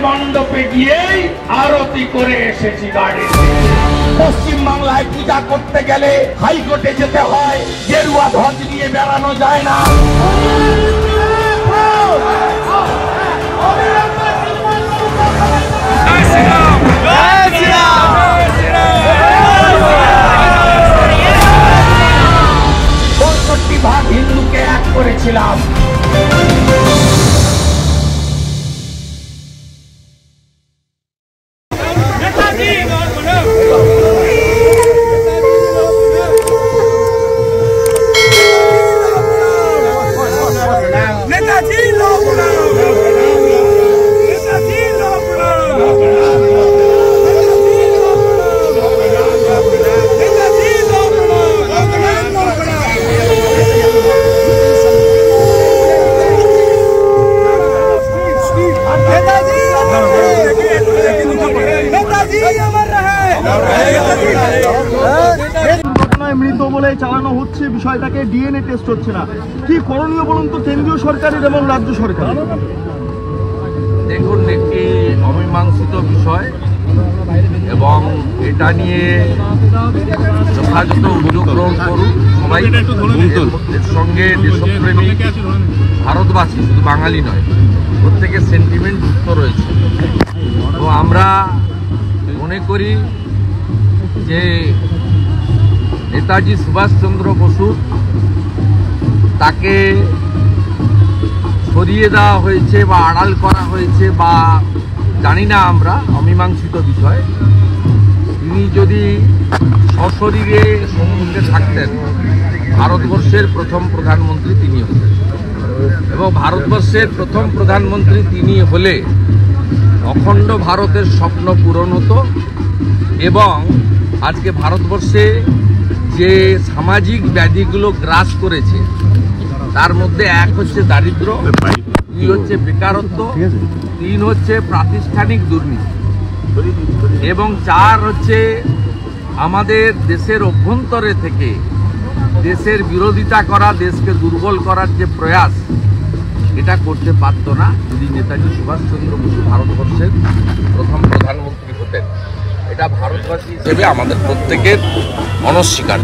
মণ্ডপে গিয়েই আরতি করে এসেছি গাড়ি। পশ্চিম বাংলায় পূজা করতে গেলে হাইকোর্টে যেতে হয়, গেরুয়া ধ্বজ নিয়ে বেড়ানো যায় না। ভাগ হিন্দুকে এক করেছিলাম। মৃত বলে চালানো হচ্ছে, বিষয়টাকে ডিএনএ টেস্ট হচ্ছে না, কি করণীয় বলুন তো কেন্দ্রীয় সরকারের এবং রাজ্য সরকার? দেখুন, একটি অমীমাংসিত বিষয় এবং এটা নিয়ে যথাযথ উদ্যোগ গ্রহণ করুন সবাই। এর সঙ্গে দেশপ্রেমী ভারতবাসী, শুধু বাঙালি নয়, প্রত্যেকের সেন্টিমেন্ট যুক্ত রয়েছে। তো আমরা মনে করি যে নেতাজি সুভাষচন্দ্র বসু তাকে সরিয়ে দেওয়া হয়েছে বা আড়াল করা হয়েছে বা জানি না আমরা, অমীমাংসিত বিষয়। তিনি যদি সশরীরে সম্মুখে থাকতেন, ভারতবর্ষের প্রথম প্রধানমন্ত্রী তিনি হতেন এবং ভারতবর্ষের প্রথম প্রধানমন্ত্রী তিনি হলে অখণ্ড ভারতের স্বপ্ন পূরণ হতো এবং আজকে ভারতবর্ষে যে সামাজিক ব্যাধিগুলো গ্রাস করেছে তার মধ্যে এক হচ্ছে দারিদ্র, দুই হচ্ছে বেকারত্ব, তিন হচ্ছে প্রাতিষ্ঠানিক দুর্নীতি এবং চার হচ্ছে আমাদের দেশের অভ্যন্তরে থেকে দেশের বিরোধিতা করা, দেশকে দুর্বল করার যে প্রয়াস, এটা করতে পারত না যদি নেতাজি সুভাষচন্দ্র বসু ভারতবর্ষের প্রথম প্রধানমন্ত্রী হতেন। এটা ভারতবাসী হিসেবে আমাদের প্রত্যেকের অনস্বীকার।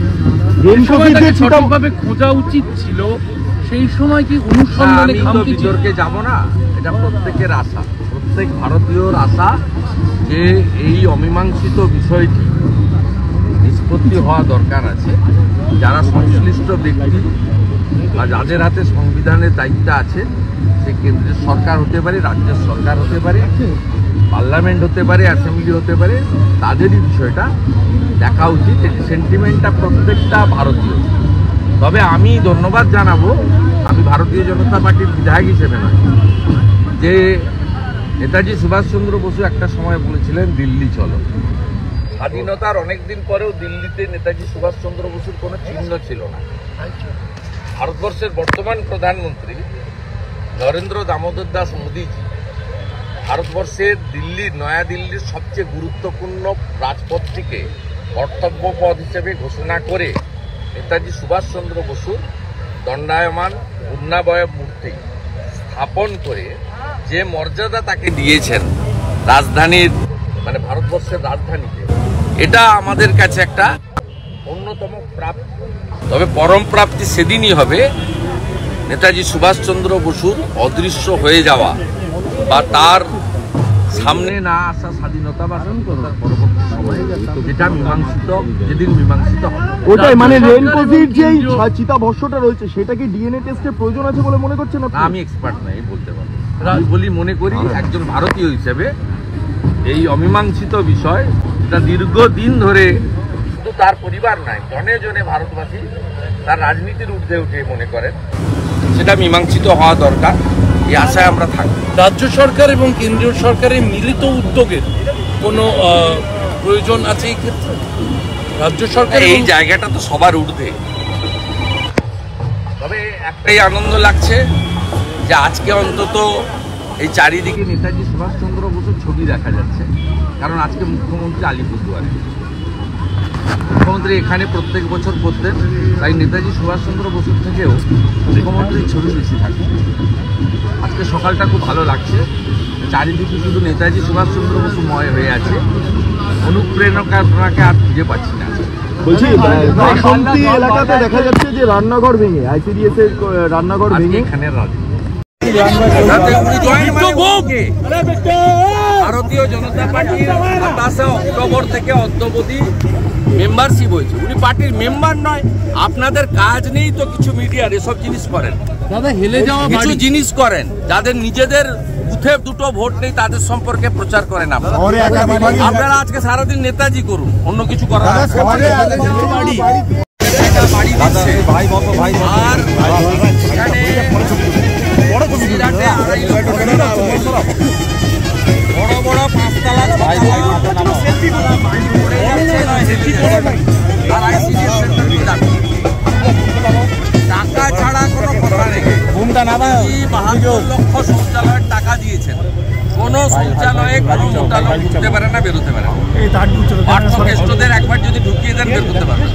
সঠিকভাবে খোঁজা উচিত ছিল সেই সময়, কি অনুসন্ধানে বিতর্কে যাব না। এটা প্রত্যেকের আশা, প্রত্যেক ভারতীয়র আশা যে এই অমীমাংসিত বিষয়টি নিষ্পত্তি হওয়া দরকার আছে। যারা সংশ্লিষ্ট ব্যক্তি বা যাদের হাতে সংবিধানের দায়িত্ব আছে, সে কেন্দ্রের সরকার হতে পারে, রাজ্যের সরকার হতে পারে, পার্লামেন্ট হতে পারে, অ্যাসেম্বলি হতে পারে, তাদেরই বিষয়টা দেখা উচিত। এই সেন্টিমেন্টটা প্রত্যেকটা ভারতীয়। তবে আমি ধন্যবাদ জানাবো, আমি ভারতীয় জনতা পার্টির বিধায়ক হিসেবে নয়, যে নেতাজি সুভাষচন্দ্র বসু একটা সময় বলেছিলেন দিল্লি চলো। স্বাধীনতার অনেকদিন পরেও দিল্লিতে নেতাজি সুভাষচন্দ্র বসুর কোনো চিহ্ন ছিল না। ভারতবর্ষের বর্তমান প্রধানমন্ত্রী নরেন্দ্র দামোদর দাস মোদীজি ভারতবর্ষের দিল্লির, নয়াদিল্লির সবচেয়ে গুরুত্বপূর্ণ রাজপথটিকে কর্তব্য পথ হিসেবে ঘোষণা করে নেতাজি সুভাষচন্দ্র বসুর দণ্ডায়মান পূর্ণাবয়ব মূর্তি স্থাপন করে যে মর্যাদা তাকে দিয়েছেন রাজধানীর, মানে ভারতবর্ষের রাজধানীতে, এটা আমাদের কাছে একটা অন্যতম প্রাপ্তি। তবে পরম প্রাপ্তি সেদিনই হবে নেতাজি সুভাষচন্দ্র বসুর অদৃশ্য হয়ে যাওয়া বা তার সামনে না আসা স্বাধীনতা বা স্বাধীনতার পরবর্তী সময়ে, যেটা মীমাংসিত, যেদিন মীমাংসিত হবে। ওটাই মানে রেনকোভির যে চিতাভস্মটা রয়েছে, সেটা কি ডিএনএ টেস্টের প্রয়োজন আছে বলে মনে করছেন? আমি এক্সপার্ট নাই, বলতে পারবো। আমি বলি, মনে করি একজন ভারতীয় হিসেবে এই অমীমাংসিত বিষয়, এটা দীর্ঘদিন ধরে শুধু তার পরিবার নয়, জনে জনে ভারতবাসী তার রাজনীতির ঊর্ধ্বে উঠে মনে করেন, সেটা মীমাংসিত হওয়া দরকার। এই আশায় আমরা থাকি। রাজ্য সরকার এবং কেন্দ্রীয় সরকারের মিলিত উদ্যোগের কোনো প্রয়োজন আছে এই ক্ষেত্রে? রাজ্য সরকার এই জায়গাটা তো সবার ঊর্ধ্বে। তবে একটাই আনন্দ লাগছে যে আজকে অন্তত এই চারিদিকে নেতাজি সুভাষচন্দ্র বসুর ছবি দেখা যাচ্ছে, কারণ আজকে মুখ্যমন্ত্রী আলিপুরদুয়ারে, মুখ্যমন্ত্রী এখানে প্রত্যেক বছর করতেন, তাই নেতাজি সুভাষচন্দ্র বসুর থেকেও মুখ্যমন্ত্রীর ছবি বেশি থাকে। আজকে সকালটা খুব ভালো লাগছে। চারিদিকে শুধু নেতাজি সুভাষচন্দ্র বসু ময় হয়ে আছে, অনুপ্রেরণাকে আর খুঁজে পাচ্ছি না। বলছি বাসন্তী এলাকাতে দেখা যাচ্ছে যে রান্নাঘর ভেঙে ICDS এর রান্নাঘর ভেঙে এখানে ভারতীয় জনতা পার্টির 27 অক্টোবর থেকে অদ্যাবধি মেম্বারশিপ হয়েছে। উনি পার্টির মেম্বার নয়। আপনাদের কাজ নেই তো কিছু মিডিয়ার এসব জিনিস করেন, কিছু জিনিস করেন। যাদের নিজেদের বুথে দুটো ভোট নেই তাদের সম্পর্কে প্রচার করেন আপনারা। আজকে সারাদিন নেতাজি করুন, অন্য কিছু করার আর এখানে বড় বড় 5 তলা টাকা ছাড়া কোনো কথা নেই। 72 লক্ষ শৌচালয়ের টাকা দিয়েছেন, কোন শৌচালয়ে কোনো মোটালয় ঢুকতে পারে না, বেরোতে পারে না। পার্থক্যদের একবার যদি ঢুকিয়ে দেন বের করতে পারবে।